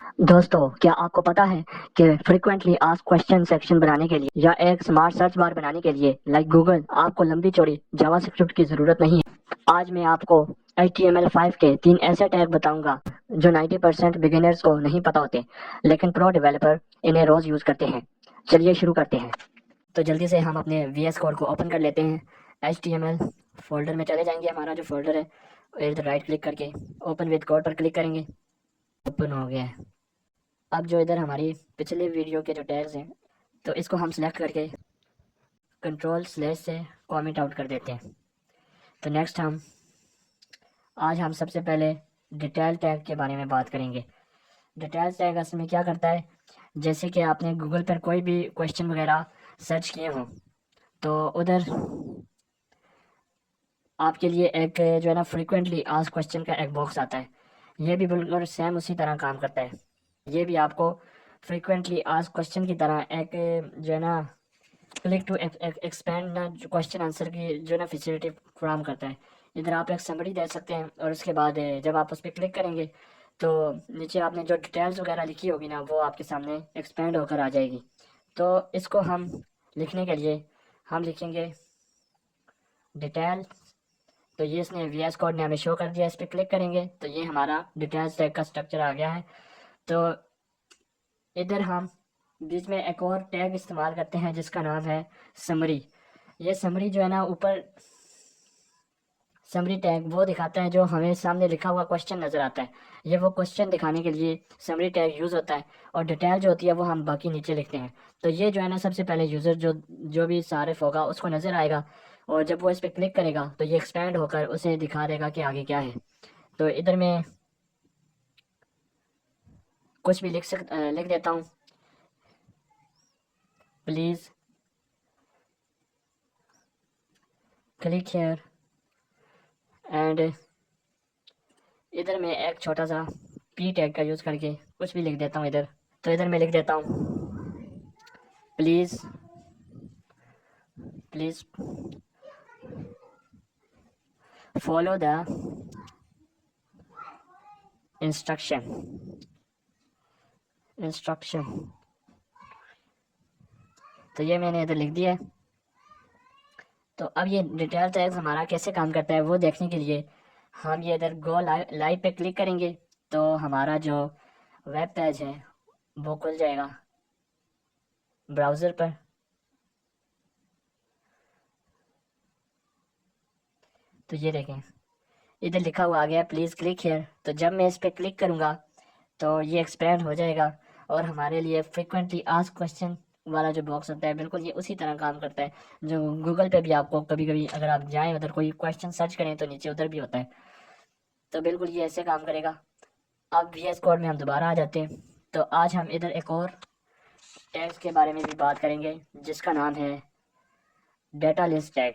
दोस्तों, क्या आपको पता है कि फ्रीक्वेंटली आस्क्ड क्वेश्चन सेक्शन बनाने के लिए या एक स्मार्ट सर्च बार बनाने के लिए लाइक गूगल आपको लंबी चौड़ी जावास्क्रिप्ट की ज़रूरत नहीं है। आज मैं आपको HTML5 के 3 ऐसे टैग बताऊंगा जो 90% बिगिनर्स को नहीं पता होते, लेकिन प्रो डेवलपर इन्हें रोज़ यूज़ करते हैं। चलिए शुरू करते हैं। तो जल्दी से हम अपने VS कोड को ओपन कर लेते हैं। HTML फोल्डर में चले जाएंगे, हमारा जो फोल्डर है, इधर राइट क्लिक करके ओपन विद कोड पर क्लिक करेंगे। ओपन हो गया है। अब जो इधर हमारी पिछले वीडियो के जो टैग्स हैं, तो इसको हम सिलेक्ट करके कंट्रोल स्लैश से कमेंट आउट कर देते हैं। तो नेक्स्ट आज हम सबसे पहले डिटेल टैग के बारे में बात करेंगे। डिटेल टैग असल में क्या करता है, जैसे कि आपने गूगल पर कोई भी क्वेश्चन वगैरह सर्च किए हों, तो उधर आपके लिए एक जो है ना फ्रीक्वेंटली आस्क्ड क्वेश्चन का एक बॉक्स आता है। ये भी बिल्कुल सेम उसी तरह काम करता है। ये भी आपको फ्रीक्वेंटली आस्क्ड क्वेश्चन की तरह एक जो है ना क्लिक टू एक्सपेंड ना क्वेश्चन आंसर की जो ना फैसिलिटी फ्राहम करता है। इधर आप एक समरी दे सकते हैं और उसके बाद जब आप उस पर क्लिक करेंगे तो नीचे आपने जो डिटेल्स वगैरह लिखी होगी ना, वो आपके सामने एक्सपेंड होकर आ जाएगी। तो इसको हम लिखने के लिए हम लिखेंगे डिटेल। तो ये इसने VS कोड ने हमें शो कर दिया। इस पर क्लिक करेंगे तो ये हमारा डिटेल्स टैग का स्ट्रक्चर आ गया है। तो इधर हम बीच में एक और टैग इस्तेमाल करते हैं जिसका नाम है समरी। ये समरी जो है ना, ऊपर समरी टैग वो दिखाता है जो हमें सामने लिखा हुआ क्वेश्चन नज़र आता है। ये वो क्वेश्चन दिखाने के लिए समरी टैग यूज़ होता है, और डिटेल जो होती है वो हम बाकी नीचे लिखते हैं। तो ये जो है ना, सबसे पहले यूज़र जो जो भी सारिफ होगा उसको नज़र आएगा, और जब वो इस पर क्लिक करेगा तो ये एक्सपेंड होकर उसे दिखा देगा कि आगे क्या है। तो इधर मैं कुछ भी लिख देता हूँ। प्लीज़ क्लिक हेयर एंड इधर मैं एक छोटा सा पी टैग का यूज़ करके कुछ भी लिख देता हूँ इधर। तो इधर मैं लिख देता हूँ please please follow the instruction instruction. तो ये मैंने इधर लिख दिया है। तो अब ये डिटेल टैग्स हमारा कैसे काम करता है वो देखने के लिए हम ये इधर गो लाइव पे क्लिक करेंगे, तो हमारा जो वेब पेज है वो खुल जाएगा ब्राउज़र पर। तो ये देखें, इधर लिखा हुआ आ गया प्लीज़ क्लिक हेयर। तो जब मैं इस पर क्लिक करूँगा तो ये एक्सपेंड हो जाएगा, और हमारे लिए फ्रिक्वेंटली आस्क्ड क्वेश्चन वाला जो बॉक्स होता है बिल्कुल ये उसी तरह काम करता है जो गूगल पे भी आपको कभी कभी अगर आप जाएं उधर कोई क्वेश्चन सर्च करें तो नीचे उधर भी होता है। तो बिल्कुल ये ऐसे काम करेगा। अब VS कोड में हम दोबारा आ जाते हैं। तो आज हम इधर एक और टैग्स के बारे में भी बात करेंगे जिसका नाम है डेटा लिस्ट टैग।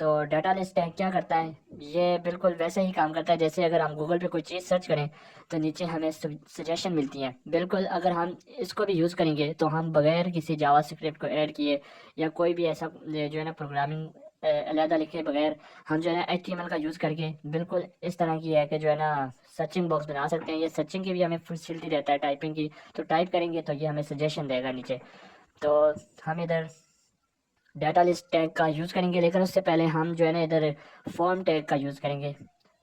तो डाटा लिस्ट टैग क्या करता है, ये बिल्कुल वैसे ही काम करता है जैसे अगर हम गूगल पे कोई चीज़ सर्च करें तो नीचे हमें सजेशन मिलती है। बिल्कुल अगर हम इसको भी यूज़ करेंगे तो हम बगैर किसी जावास्क्रिप्ट को ऐड किए या कोई भी ऐसा जो है ना प्रोग्रामिंग अलहदा लिखे बगैर, हम जो है ना HTML का यूज़ करके बिल्कुल इस तरह की है कि जो है ना सर्चिंग बॉक्स बना सकते हैं। ये सर्चिंग की भी हमें फैसिलिटी देता है, टाइपिंग की। तो टाइप करेंगे तो ये हमें सजेशन देगा नीचे। तो हम इधर डाटा लिस्ट टैग का यूज़ करेंगे, लेकिन उससे पहले हम जो है ना इधर फॉर्म टैग का यूज़ करेंगे।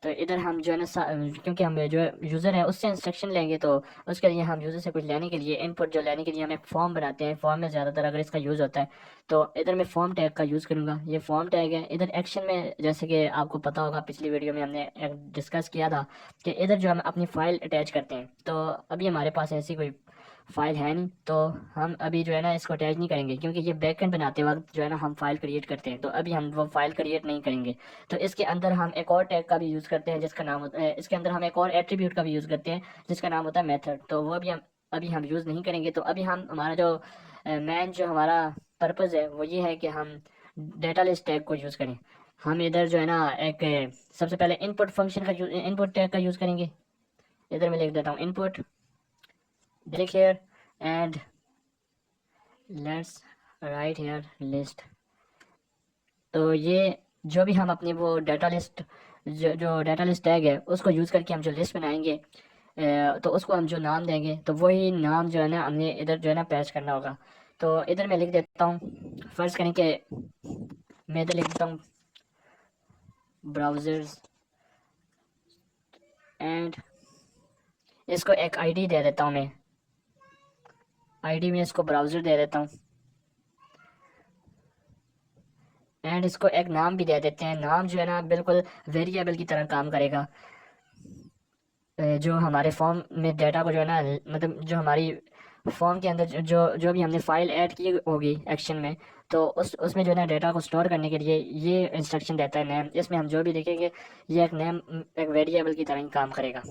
तो इधर हम जो है ना क्योंकि हम जो यूज़र है उससे इंस्ट्रक्शन लेंगे, तो उसके लिए हम यूज़र से कुछ लेने के लिए इनपुट जो लेने के लिए हम एक फॉर्म बनाते हैं। फॉर्म में ज़्यादातर अगर इसका यूज़ होता है तो इधर मैं फॉर्म टैग का यूज़ करूँगा। ये फॉर्म टैग है। इधर एक्शन में जैसे कि आपको पता होगा पिछली वीडियो में हमने डिस्कस किया था कि इधर जो हम अपनी फ़ाइल अटैच करते हैं, तो अभी हमारे पास ऐसी कोई फाइल है नहीं, तो हम अभी जो है ना इसको अटैच नहीं करेंगे क्योंकि ये बैकएंड बनाते वक्त जो है ना हम फाइल क्रिएट करते हैं, तो अभी हम वो फाइल क्रिएट नहीं करेंगे। तो इसके अंदर हम एक और टैग का भी यूज़ करते हैं जिसका नाम होता है, इसके अंदर हम एक और एट्रीब्यूट का भी यूज़ करते हैं जिसका नाम होता है मेथड। तो वो भी हम अभी हम यूज़ नहीं करेंगे। तो अभी हम हमारा जो मेन जो हमारा पर्पज़ है वो ये है कि हम डेटा लिस्ट टैग को यूज़ करें। हम इधर जो है ना एक सबसे पहले इनपुट फंक्शन का इनपुट टैग का यूज़ करेंगे। इधर मैं लिख देता हूँ input click here and let's write here list। तो ये जो भी हम अपनी वो डाटा लिस्ट जो डाटा लिस्ट टैग है उसको यूज़ करके हम जो लिस्ट बनाएंगे, तो उसको हम जो नाम देंगे तो वही नाम जो है ना हमने इधर जो है ना पेश करना होगा। तो इधर मैं लिख देता हूँ, फ़र्ज़ करें कि मैं इधर लिख देता हूँ ब्राउज़र्स एंड इसको एक आईडी दे देता हूँ मैं, आईडी में इसको ब्राउज़र दे देता हूँ एंड इसको एक नाम भी दे देते हैं। नाम जो है ना बिल्कुल वेरिएबल की तरह काम करेगा। जो हमारे फॉर्म में डाटा को जो है ना मतलब जो हमारी फॉर्म के अंदर जो जो भी हमने फाइल ऐड की होगी एक्शन में, तो उसमें जो है ना डाटा को स्टोर करने के लिए ये इंस्ट्रक्शन देता है नेम। इसमें हम जो भी लिखेंगे ये एक नेम एक वेरिएबल की तरह ही काम करेगा।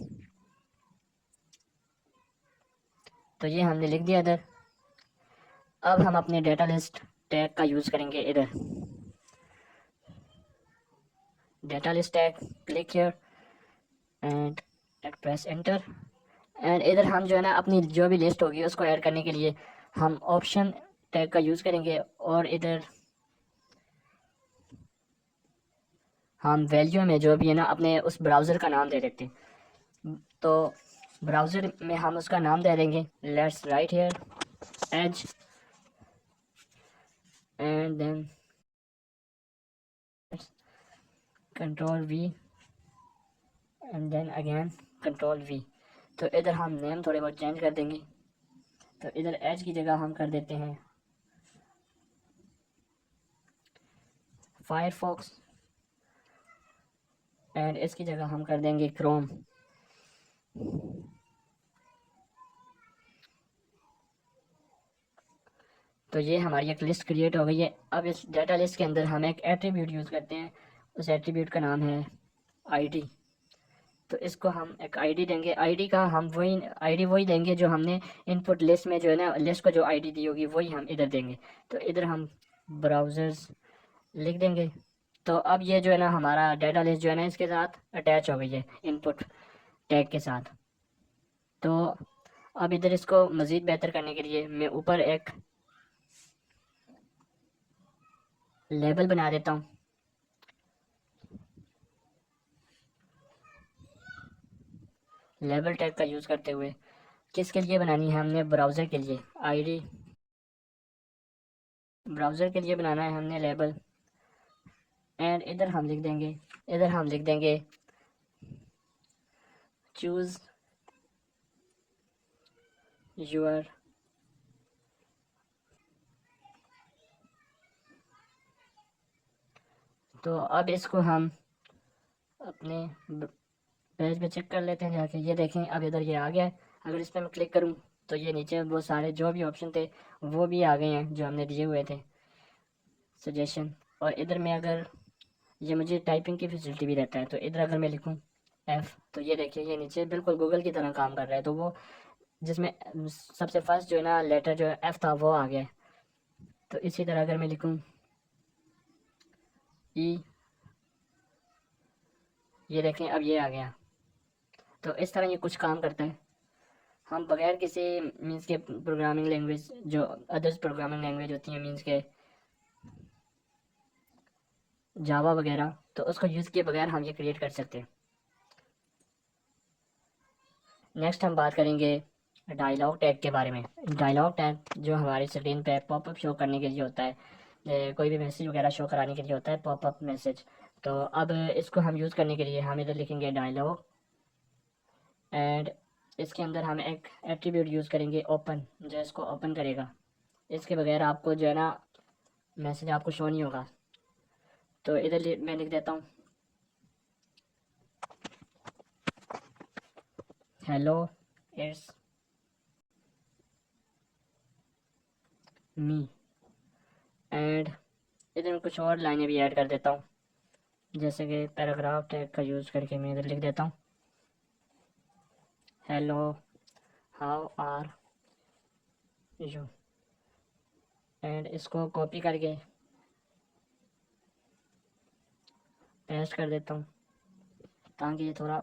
तो ये हमने लिख दिया इधर। अब हम अपने डाटा लिस्ट टैग का यूज़ करेंगे इधर, data list tag, click here and press enter. And इधर हम जो है ना अपनी जो भी लिस्ट होगी उसको ऐड करने के लिए हम ऑप्शन टैग का यूज़ करेंगे और इधर हम वैल्यू में जो भी है ना अपने उस ब्राउज़र का नाम दे देते हैं। तो ब्राउज़र में हम उसका नाम दे देंगे, let's write here as and then control V and then again control V. तो इधर हम नेम थोड़े बहुत चेंज कर देंगे। तो इधर एज की जगह हम कर देते हैं फायरफॉक्स एंड इसकी जगह हम कर देंगे क्रोम। तो ये हमारी एक लिस्ट क्रिएट हो गई है। अब इस डाटा लिस्ट के अंदर हम एक एट्रीब्यूट यूज़ करते हैं, उस एट्रीब्यूट का नाम है आईडी। तो इसको हम एक आईडी देंगे, आईडी का हम वही देंगे जो हमने इनपुट लिस्ट में जो है ना लिस्ट को जो आईडी दी होगी वही हम इधर देंगे। तो इधर हम ब्राउज़र्स लिख देंगे। तो अब ये जो है ना हमारा डाटा लिस्ट जो है ना इसके साथ अटैच हो गई है इनपुट टैग के साथ। तो अब इधर इसको मज़ीद बेहतर करने के लिए मैं ऊपर एक लेबल बना देता हूँ। लेबल टैग का यूज़ करते हुए किसके लिए बनानी है हमने, ब्राउज़र के लिए, आईडी ब्राउज़र के लिए बनाना है हमने लेबल। एंड इधर हम लिख देंगे चूज़ योर तो अब इसको हम अपने पेज पे चेक कर लेते हैं जाके। ये देखें अब इधर ये आ गया है। अगर इस पर मैं क्लिक करूँ तो ये नीचे वो सारे जो भी ऑप्शन थे वो भी आ गए हैं जो हमने दिए हुए थे सजेशन। और इधर में अगर ये मुझे टाइपिंग की फैसिलिटी भी रहता है, तो इधर अगर मैं लिखूँ एफ़ तो ये देखिए ये नीचे बिल्कुल गूगल की तरह काम कर रहा है। तो वो जिसमें सबसे फर्स्ट जो है ना लेटर जो है एफ़ था वो आ गया है। तो इसी तरह अगर मैं लिखूँ ई, ये देखें अब ये आ गया। तो इस तरह ये कुछ काम करता है। हम बगैर किसी मीन्स के प्रोग्रामिंग लैंग्वेज जो अदर्स प्रोग्रामिंग लैंग्वेज होती हैं मीन्स के जावा वगैरह, तो उसको यूज़ किए बगैर हम ये क्रिएट कर सकते हैं। नेक्स्ट हम बात करेंगे डायलॉग टैग के बारे में। डायलॉग टैग जो हमारी स्क्रीन पे पॉपअप शो करने के लिए होता है, कोई भी मैसेज वगैरह शो कराने के लिए होता है पॉपअप मैसेज। तो अब इसको हम यूज़ करने के लिए हम इधर लिखेंगे डायलॉग एंड इसके अंदर हम एक एट्रीब्यूट यूज़ करेंगे ओपन, जो इसको ओपन करेगा। इसके बगैर आपको जो है ना मैसेज आपको शो नहीं होगा। तो इधर मैं लिख देता हूँ हेलो इट्स मी एंड इधर मैं कुछ और लाइनें भी ऐड कर देता हूँ, जैसे कि पैराग्राफ टैग का यूज़ करके मैं इधर लिख देता हूँ hello how are you and इसको कॉपी करके पेस्ट कर देता हूँ ताकि ये थोड़ा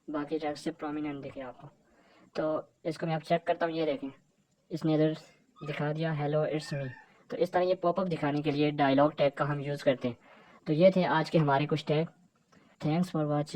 बाकी टैग से प्रोमिनेंट दिखे आपको। तो इसको मैं अब चेक करता हूँ, ये देखें इसने इधर दिखा दिया हेलो इट्स मी। तो इस तरह ये पॉपअप दिखाने के लिए डायलॉग टैग का हम यूज़ करते हैं। तो ये थे आज के हमारे कुछ टैग। Thanks for watching.